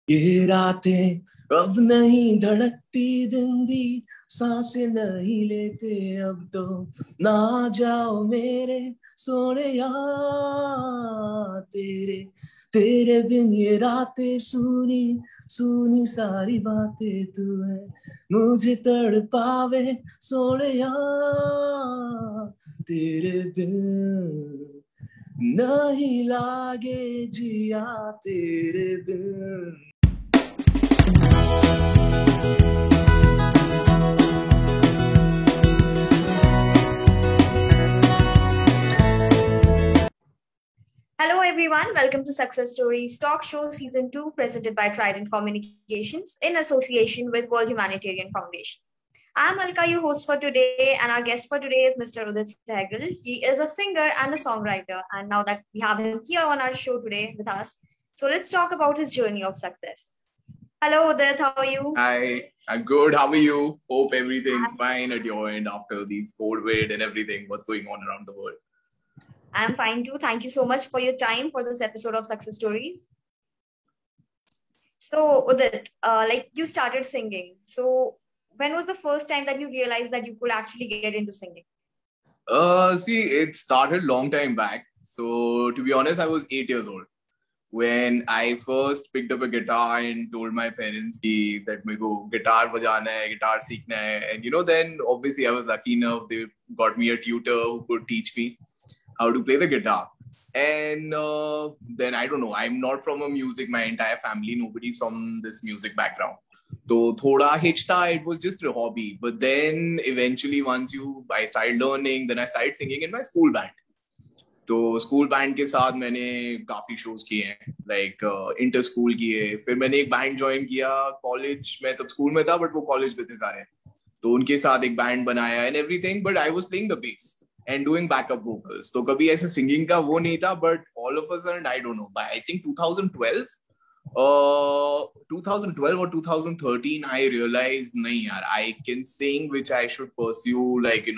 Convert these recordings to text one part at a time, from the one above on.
ये रातें अब नहीं धड़कती, दिन भी सांसें नहीं लेते अब तो। ना जाओ मेरे सोने यार, तेरे तेरे बिन ये रातें सूनी सूनी सारी बातें तू है, मुझे तड़पावे सोने यार, तेरे बिन नहीं लागे जिया तेरे बिन। Hello, everyone. Welcome to Success Stories Talk Show Season 2, presented by Trident Communications in association with World Humanitarian Foundation. I'm Alka, your host for today, and our guest for today is Mr. Udit Sehgal. He is a singer and a songwriter, and now that we have him here on our show today with us, so let's talk about his journey of success. Hello, Udit. How are you? Hi, I'm good. How are you? Hope everything's fine at your end after these COVID and everything. What's going on around the world? I'm fine too. Thank you so much for your time for this episode of Success Stories. So, Udit, like you started singing. So, when was the first time that you realized that you could actually get into singing? See, it started long time back. So to be honest, I was 8 years old when I first picked up a guitar and told my parents that मेरे को guitar बजाना है, guitar सीखना है. And then obviously I was lucky enough, they got me a tutor who could teach me how to play the guitar. And then I don't know, I'm not from a music, my entire family, nobody's from this music background. So thoda hitchta, it was just a hobby. But then eventually I started learning, then I started singing in my school band. तो school band के साथ मैंने काफी shows किए हैं, like inter school किए, फिर मैंने एक बैंड ज्वाइन किया कॉलेज में, तब स्कूल में था बट वो कॉलेज में थे सारे, तो उनके साथ एक बैंड बनाया and everything, but I was playing the bass and doing backup vocals. तो कभी ऐसे सिंगिंग का वो नहीं था, but all of a sudden I don't know, by I think 2012 2012 or 2013 I realized nahi yaar, I can sing, which I should pursue, like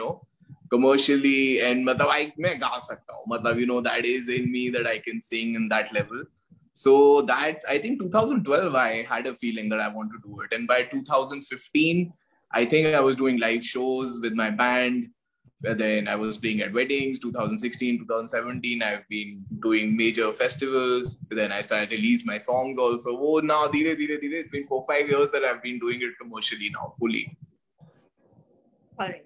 commercially, and matlab मैं गा सकता हूँ, matlab that is in me, that I can sing in that level. So that, I think 2012 I had a feeling that I want to do it, and by 2015 I think I was doing live shows with my band. Then I was playing at weddings. 2016, 2017 I've been doing major festivals. Then I started to release my songs also. Oh, now dheere dheere dheere, it's been 4-5 years that I've been doing it commercially now, fully. All right.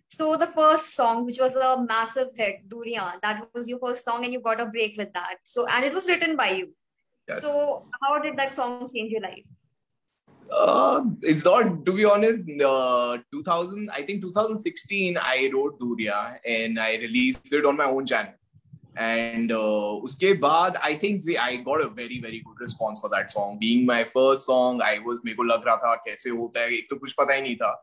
So the first song, which was a massive hit, Durian, that was your first song and you got a break with that. So, and it was written by you. Yes. So how did that song change your life? It's not, to be honest, 2000, I think 2016, I wrote Durya and I released it on my own channel. And uske baad, I think I got a very, very good response for that song. Being my first song, मेरे को लग रहा था कैसे होता है, एक तो कुछ पता ही नहीं था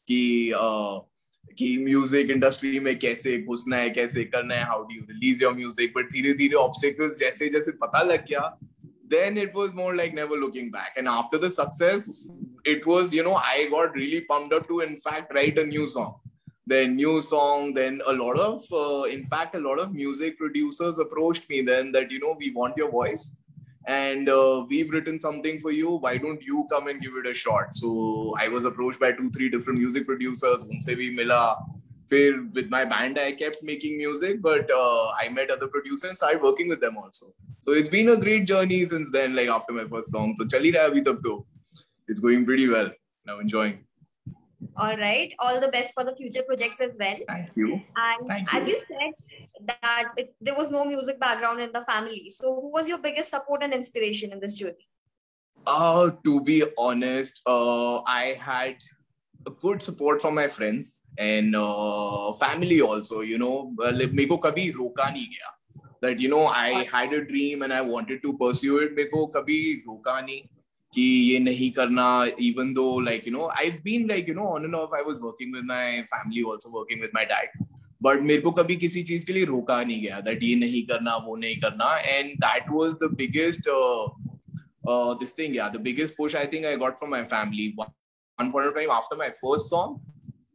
कि म्यूजिक इंडस्ट्री में कैसे घुसना है, कैसे करना है, how do you release your music. But धीरे धीरे ऑब्स्टेकल्स जैसे जैसे पता लग गया, then it was more like never looking back. And after the success, it was, I got really pumped up to, in fact, write a new song. Then new song, then a lot of, in fact, a lot of music producers approached me then that, we want your voice and we've written something for you. Why don't you come and give it a shot? So I was approached by 2-3 different music producers. Unse bhi mila. With my band, I kept making music, but I met other producers and started working with them also. So it's been a great journey since then, like after my first song. So chali raha abhi tak to. It's going pretty well. Now enjoying. All right. All the best for the future projects as well. Thank you. And as you said that there was no music background in the family. So who was your biggest support and inspiration in this journey? To be honest, I had a good support from my friends and family also, मेरे को कभी रोका नहीं गया. That, I had a dream and I wanted to pursue it. मेरे को कभी रोका नहीं कि ये नहीं करना, even though, like, I've been, like, on and off, I was working with my family, also working with my dad. But मेरे को कभी किसी चीज के लिए रोका नहीं गया, that ये नहीं करना, वो नहीं करना. And that was the biggest, the biggest push I think I got from my family. One point of time after my first song,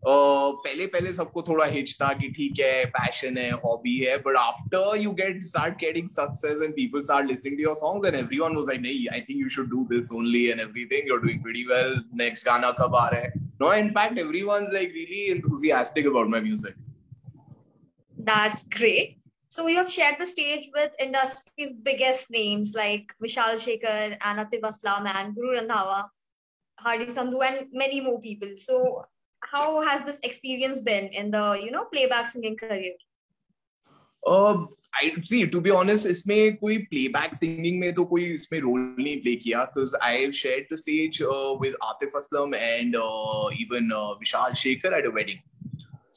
पहले सबको थोड़ा हिच था कि ठीक है, पैशन है, हॉबी है, but after you start getting success and people start listening to your songs and everyone was like, नहीं, I think you should do this only and everything, you are doing pretty well, next गाना कब आ रहा है? No, in fact everyone's like really enthusiastic about my music. That's great. So you have shared the stage with industry's biggest names like Vishal Shekhar and Atif Aslam and Guru Randhawa, Hardy Sandhu, and many more people. So how has this experience been in the playback singing career? I see, to be honest, इसमें कोई playback singing में तो कोई इसमें role नहीं play किया, because I've shared the stage with Atif Aslam and even Vishal Shekhar at a wedding.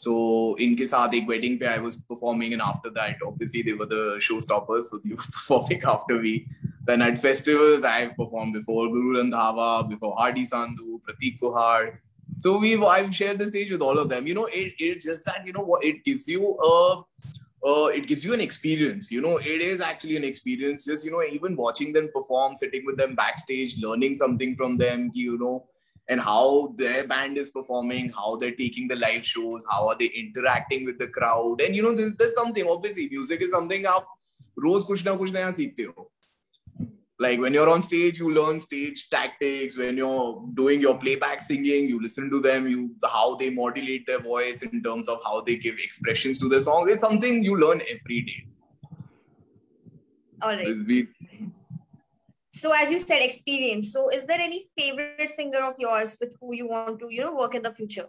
So इनके साथ एक wedding पे I was performing, and after that obviously they were the showstoppers, so they were performing after me. Then at festivals I've performed before Guru Randhawa, before Hardy Sandhu, Prateek Kuhad. So I've shared the stage with all of them. It's just that what it gives you it gives you an experience. It is actually an experience. Just even watching them perform, sitting with them backstage, learning something from them, and how their band is performing, how they're taking the live shows, how are they interacting with the crowd. And there's something, obviously music is something आप रोज कुछ ना नया सीखते हो. Like when you're on stage, you learn stage tactics. When you're doing your playback singing, you listen to them, how they modulate their voice in terms of how they give expressions to the songs. It's something you learn every day. All right. So as you said, experience. So is there any favorite singer of yours with who you want to, work in the future?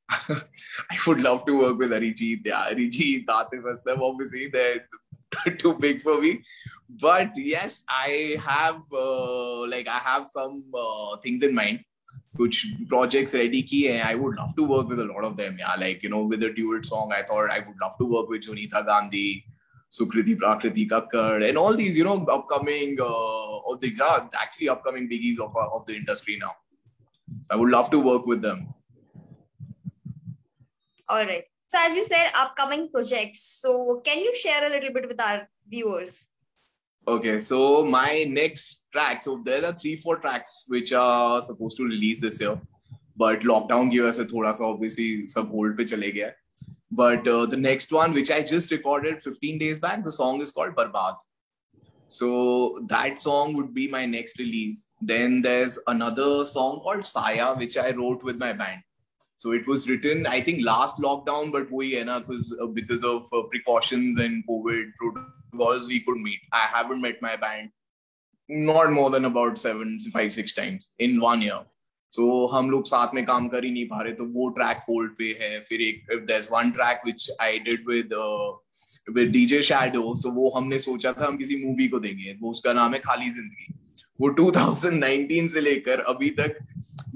I would love to work with Arijit. Yeah, Arijit, Atif Aslam, obviously they're too big for me. But yes, I have some things in mind, which projects ready ki hai. I would love to work with a lot of them. Yeah, with a duet song, I thought I would love to work with Junita Gandhi, Sukriti Prakriti Kakkar, and all these, upcoming, these are actually upcoming biggies of the industry now. So I would love to work with them. All right. So as you said, upcoming projects. So can you share a little bit with our viewers? Okay, so my next track, so there are 3-4 tracks which are supposed to release this year, but lockdown gave us a thoda sa obviously sab hold pe chale gaya. But the next one, which I just recorded 15 days back, the song is called Barbad. So that song would be my next release. Then there's another song called Saya, which I wrote with my band. So it was written, I think, last lockdown, but because of precautions and COVID protocols, we could meet. I haven't met my band not more than about 5-6 times in 1 year. So हम लोग साथ में काम कर ही नहीं पा रहे, तो वो track hold पे है. फिर there's one track which I did with DJ Shadow. So वो हमने सोचा था हम किसी मूवी को देंगे, वो उसका नाम है खाली जिंदगी. वो 2019 से लेकर अभी तक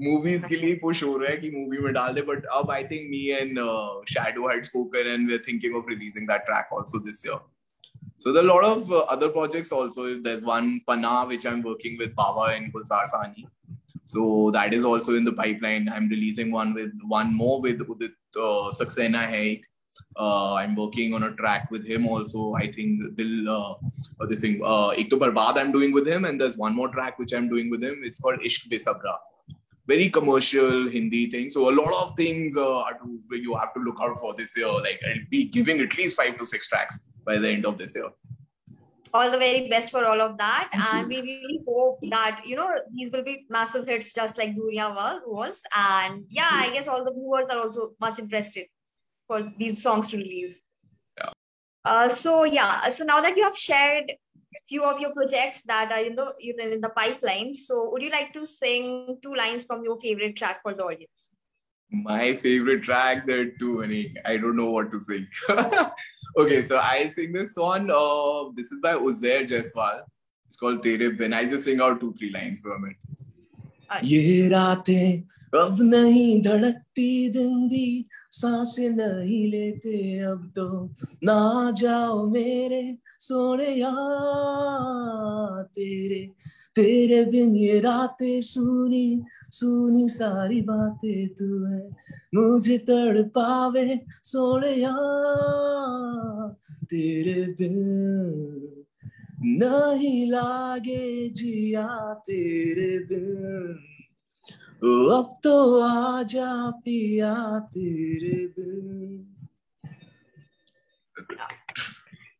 मूवीज के लिए पुश हो रहा है कि मूवी में डाल दे, बट अब I think me and Shadow had spoken and we're thinking of releasing that track also this year. So there are a lot of other projects also. There's one Pana which I'm working with Bava and Gulzar Sani. So that is also in the pipeline. I'm releasing one more with Udit Saxena hai. I'm working on a track with him also. I think this thing, Ek to Barbad I'm doing with him, and there's one more track which I'm doing with him. It's called Ishq Besabra. Very commercial Hindi thing. So a lot of things you have to look out for this year. Like I'll be giving at least 5 to 6 tracks by the end of this year. All the very best for all of that. And we really hope that, these will be massive hits just like Duriya was. And yeah, I guess all the viewers are also much interested for these songs to release. Yeah. So now that you have shared few of your projects that are in the pipeline, so would you like to sing 2 lines from your favorite track for the audience? My favorite track, there are too many. I don't know what to sing. Okay, so I'll sing this one. This is by Uzair Jaiswal. It's called Tere Bin. I'll just sing out 2-3 lines for a minute. ये रातें अब नहीं धड़कती दिन भी सांसें नहीं लेते अब तो ना जाओ मेरे सोने यार तेरे बिन ये रातें सूनी सूनी सारी बातें तू है मुझे तड़पावे सोने यार तेरे बिन नहीं लागे जिया तेरे बिन अब तो आजा पिया तेरे बिन. That's it.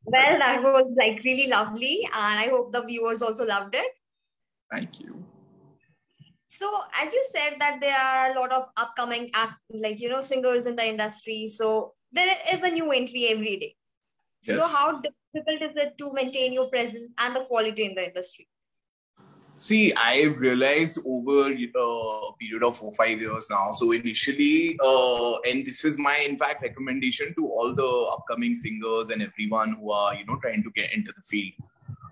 Well, that was like really lovely, and I hope the viewers also loved it. Thank you. So, as you said that there are a lot of upcoming singers in the industry, so there is a new entry every day. So, Yes. how difficult is it to maintain your presence and the quality in the industry? See, I've realized over a period of 4-5 years now. So initially, and this is my in fact recommendation to all the upcoming singers and everyone who are trying to get into the field.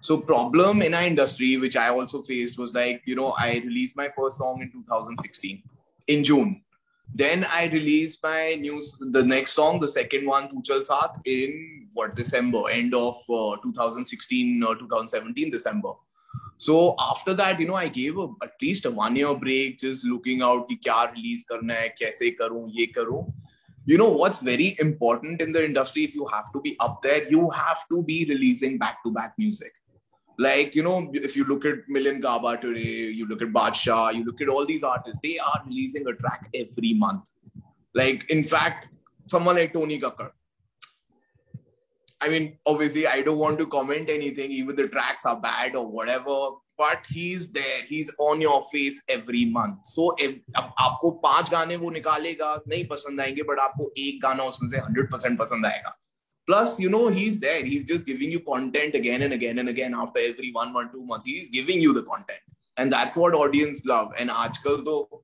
So problem in our industry, which I also faced, was like I released my first song in 2016 in June. Then I released the next song, the second one, Tu Chal Saath, in December, end of 2016 or 2017 December. So after that, I gave at least a 1-year break, just looking out कि क्या release करना है, कैसे करूँ, ये करूँ. What's very important in the industry, if you have to be up there, you have to be releasing back-to-back music. Like, if you look at Milian Gaba today, you look at Badshah, you look at all these artists, they are releasing a track every month. Like, in fact, someone like Tony Kakkar. I mean, obviously, I don't want to comment anything, even the tracks are bad or whatever, but he's there. He's on your face every month. So, if आपको 5 गाने वो निकालेगा, नहीं पसंद आएंगे, but आपको एक गाना उसमें से 100% पसंद आएगा. Plus, he's there. He's just giving you content again and again and again after every 1 or 2 months. He's giving you the content. And that's what audience love. And aajkal though,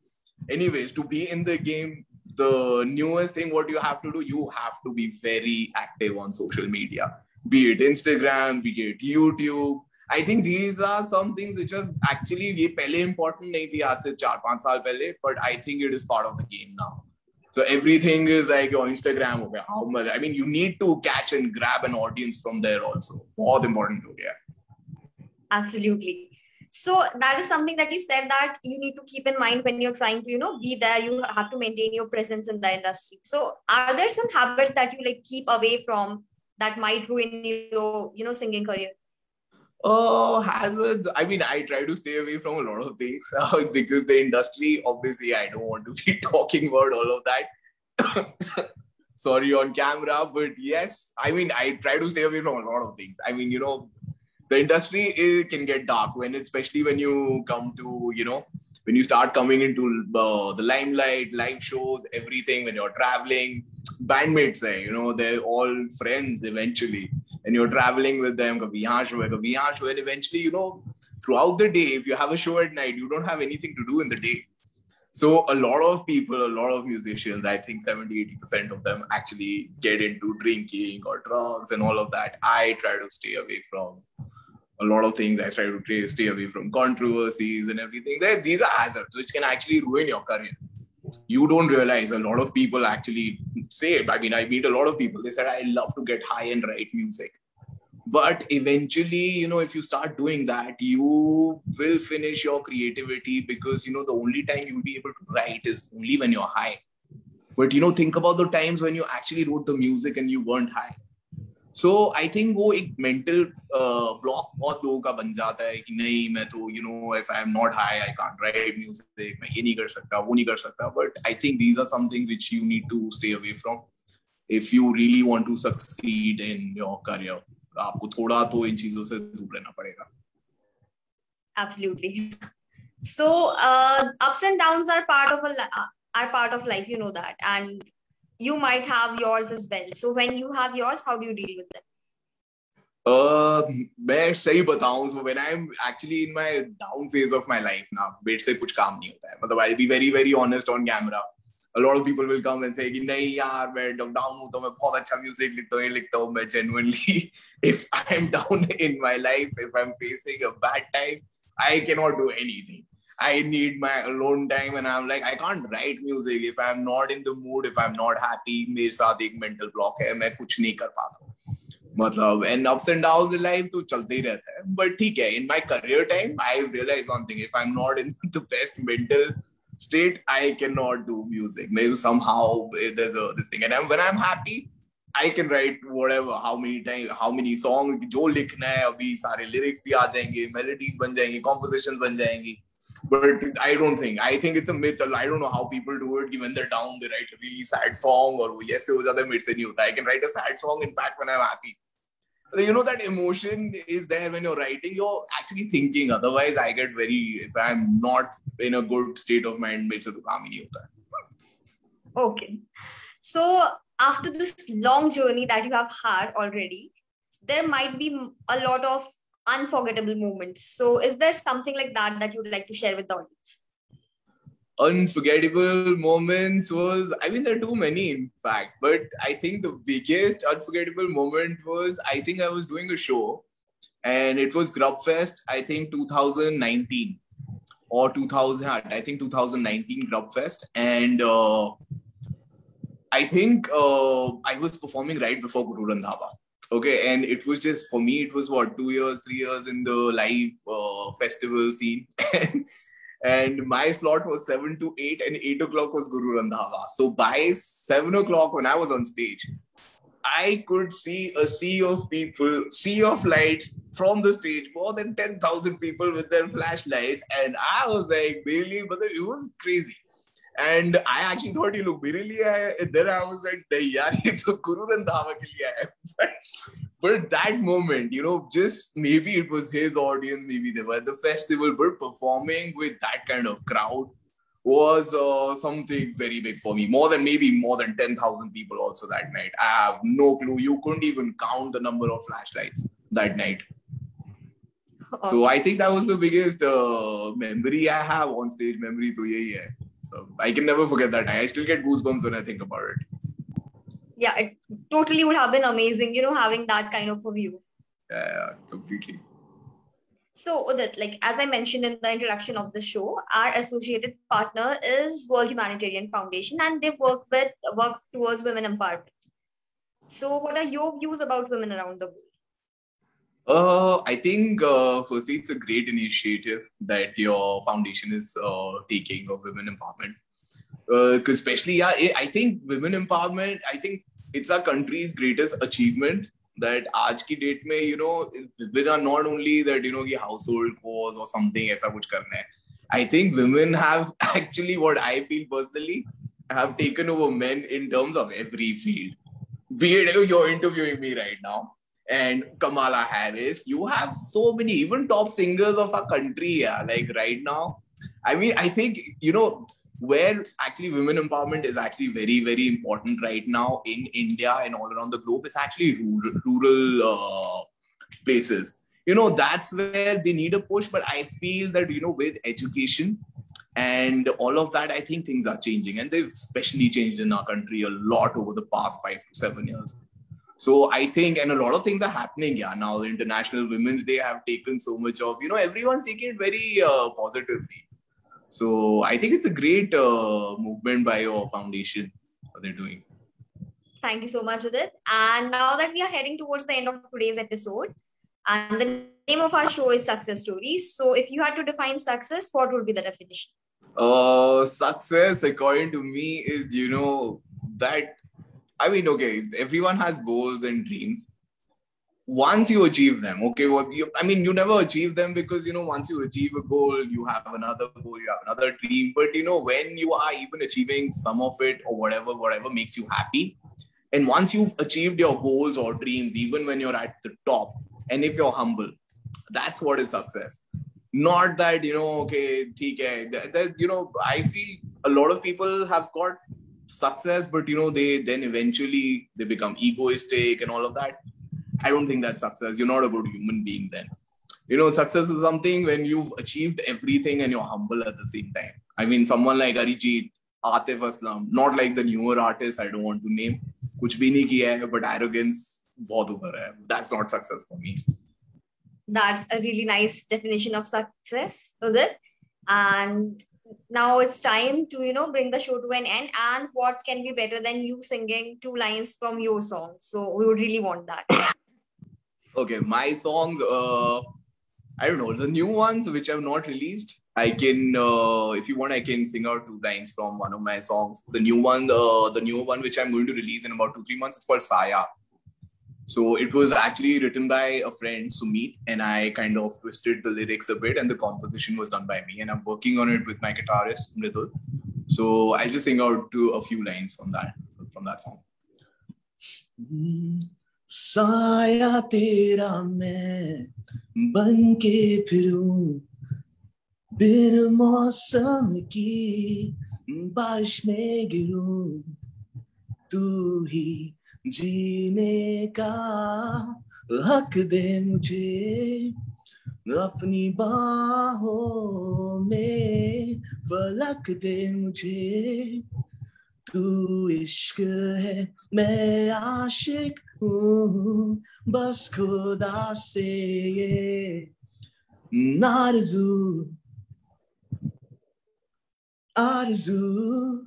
anyways, to be in the game, the newest thing what you have to do, you have to be very active on social media, be it Instagram, be it YouTube. I think these are some things which are actually ये पहले important नहीं थी आज से 4-5 साल पहले, but I think it is part of the game now. So everything is like your Instagram. Okay, how much? I mean, you need to catch and grab an audience from there also. बहुत important हो गया. Absolutely. So that is something that you said that you need to keep in mind when you're trying to, be there. You have to maintain your presence in the industry. So are there some habits that you like keep away from that might ruin your, singing career? Hazards. I mean, I try to stay away from a lot of things because the industry, obviously, I don't want to be talking about all of that. Sorry on camera, but yes, I mean, I try to stay away from a lot of things. I mean, the industry can get dark especially when you come to, when you start coming into the limelight, live shows, everything, when you're traveling, bandmates, they're all friends eventually. And you're traveling with them, kabhi yahan show hai, and eventually, throughout the day, if you have a show at night, you don't have anything to do in the day. So a lot of people, a lot of musicians, I think 70-80% of them actually get into drinking or drugs and all of that. I try to stay away from a lot of things. I try to stay away from controversies and everything. These are hazards which can actually ruin your career. You don't realize a lot of people actually say, I mean, I meet a lot of people, they said, I love to get high and write music. But eventually, if you start doing that, you will finish your creativity because, the only time you'll be able to write is only when you're high. But, think about the times when you actually wrote the music and you weren't high. So I think वो एक mental block बहुत लोगों का बन जाता है कि नहीं मैं तो if I am not high I can't write music, मैं ये नहीं कर सकता वो नहीं कर सकता. But I think these are some things which you need to stay away from if you really want to succeed in your career. आपको थोड़ा तो इन चीजों से दूर रहना पड़ेगा. Absolutely. So ups and downs are part of life, you know that, and you might have yours as well. So when you have yours, how do you deal with them? मैं सही बताऊं, so when I'm actually in my down phase of my life now, बेट से कुछ काम नहीं होता है. मतलब I'll be very very honest on camera. A lot of people will come and say कि नहीं यार मैं down हूँ तो मैं बहुत अच्छा music लिखता हूँ. मैं genuinely, if I'm down in my life, if I'm facing a bad time, I cannot do anything. I need my alone time and I'm like, I can't write music. If I'm not in the mood, if I'm not happy, मेरे साथ एक mental block है, मैं कुछ नहीं कर पाता. मतलब, and ups and downs in life तो चलते ही रहता है. But ठीक है, in my career time, I realized one thing. If I'm not in the best mental state, I cannot do music. Maybe somehow there's this thing. And when I'm happy, I can write whatever, how many songs, जो लिखना है अभी सारे lyrics भी आ जाएंगे, melodies बन जाएंगे, compositions बन जाएंगी. But I think it's a myth. I don't know how people do it. When they're down, they write a really sad song, or yes, it was other myths in you. I can write a sad song, in fact, when I'm happy. That emotion is there when you're writing, you're actually thinking. Otherwise, I get if I'm not in a good state of mind, मेरे से तो काम ही नहीं होता. Okay. So after this long journey that you have had already, there might be a lot of unforgettable moments. So is there something like that you would like to share with the audience? Unforgettable moments there are too many, in fact, but I think the biggest unforgettable moment was, I think I was doing a show and it was Grubfest, I think 2019 or 2019 Grubfest, and I think I was performing right before Guru Randhava. Okay, and it was just, for me, it was 3 years in the live festival scene. And my slot was 7 to 8, and 8 o'clock was Guru Randhava. So by 7 o'clock, when I was on stage, I could see a sea of people, sea of lights from the stage, more than 10,000 people with their flashlights. And I was like, really? But it was crazy. And I actually thought, look, really? And then I was like, yaar, ye to Guru Randhava ke liye hai. But that moment, just maybe it was his audience, maybe they were at the festival, but performing with that kind of crowd was something very big for me. More than 10,000 people also that night. I have no clue. You couldn't even count the number of flashlights that night. So I think that was the biggest memory I have on stage. Memory to yahi hai. So I can never forget that. I still get goosebumps when I think about it. Yeah, it totally would have been amazing, having that kind of a view. Yeah, completely. So, Udit, as I mentioned in the introduction of the show, our associated partner is World Humanitarian Foundation, and they work towards women empowerment. So, what are your views about women around the world? I think, firstly, it's a great initiative that your foundation is taking of women empowerment. Because especially, I think women empowerment, I think it's our country's greatest achievement, that aaj ki date mein, women are not only that, ki household chores or something, aisa kuch karna hai. I think women have actually, what I feel personally, have taken over men in terms of every field. Be it, you're interviewing me right now, and Kamala Harris, you have so many, even top singers of our country, like right now. I mean, I think, where actually women empowerment is actually very, very important right now in India and all around the globe is actually rural places. That's where they need a push. But I feel that, with education and all of that, I think things are changing. And they've especially changed in our country a lot over the past 5 to 7 years. So I think, and a lot of things are happening. Yeah, now the International Women's Day have taken so much of, everyone's taking it very positively. So I think it's a great movement by your foundation, what they're doing. Thank you so much, Udit. And now that we are heading towards the end of today's episode, and the name of our show is Success Stories. So if you had to define success, what would be the definition? Success, according to me, is, that, everyone has goals and dreams. Once you achieve them, you never achieve them because, once you achieve a goal, you have another goal, you have another dream. But, when you are even achieving some of it or whatever makes you happy, and once you've achieved your goals or dreams, even when you're at the top, and if you're humble, that's what is success. Not that, I feel a lot of people have got success, but, they then eventually they become egoistic and all of that. I don't think that's success. You're not a good human being then. Success is something when you've achieved everything and you're humble at the same time. I mean, someone like Arijit, Atif Aslam, not like the newer artists I don't want to name. Kuch bhi nahi kiya hai, but arrogance bahut upar hai. That's not success for me. That's a really nice definition of success, Udit. And now it's time to, bring the show to an end. And what can be better than you singing 2 lines from your song? So we would really want that. Okay, my songs, I don't know, the new ones which I've not released, I can, if you want, I can sing out 2 lines from one of my songs. The newer one which I'm going to release in about 2-3 months is called Saya. So it was actually written by a friend, Sumit, and I kind of twisted the lyrics a bit, and the composition was done by me. And I'm working on it with my guitarist, Mridul. So I'll just sing out to a few lines from that song. साया तेरा मैं बन के फिरूं बिन मौसम की बारिश में गिरूं तू ही जीने का हक दे मुझे अपनी बाहों में फलक दे मुझे तू इश्क है मैं आशिक हूँ बस खुदा से ये आरज़ू.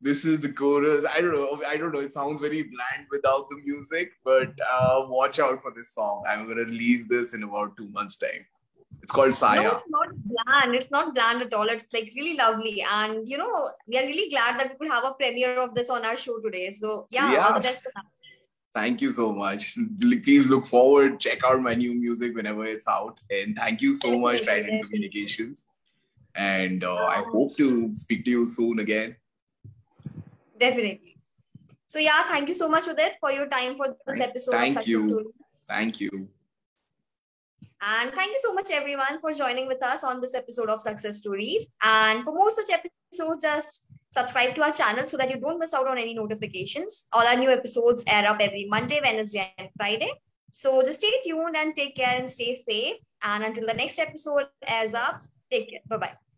This is the chorus. I don't know. It sounds very bland without the music, but watch out for this song. I'm going to release this in about 2 months' time. It's called Saya. No, it's not bland. It's not bland at all. It's like really lovely. And, we are really glad that we could have a premiere of this on our show today. So, all the best for that. Thank you so much. Please look forward. Check out my new music whenever it's out. And thank you so much, Trident Communications. And I hope to speak to you soon again. Definitely. So, thank you so much, Udit, for your time for this episode. Thank you. Thank you. And thank you so much, everyone, for joining with us on this episode of Success Stories. And for more such episodes, just subscribe to our channel so that you don't miss out on any notifications. All our new episodes air up every Monday, Wednesday, and Friday. So just stay tuned and take care and stay safe. And until the next episode airs up, take care. Bye-bye.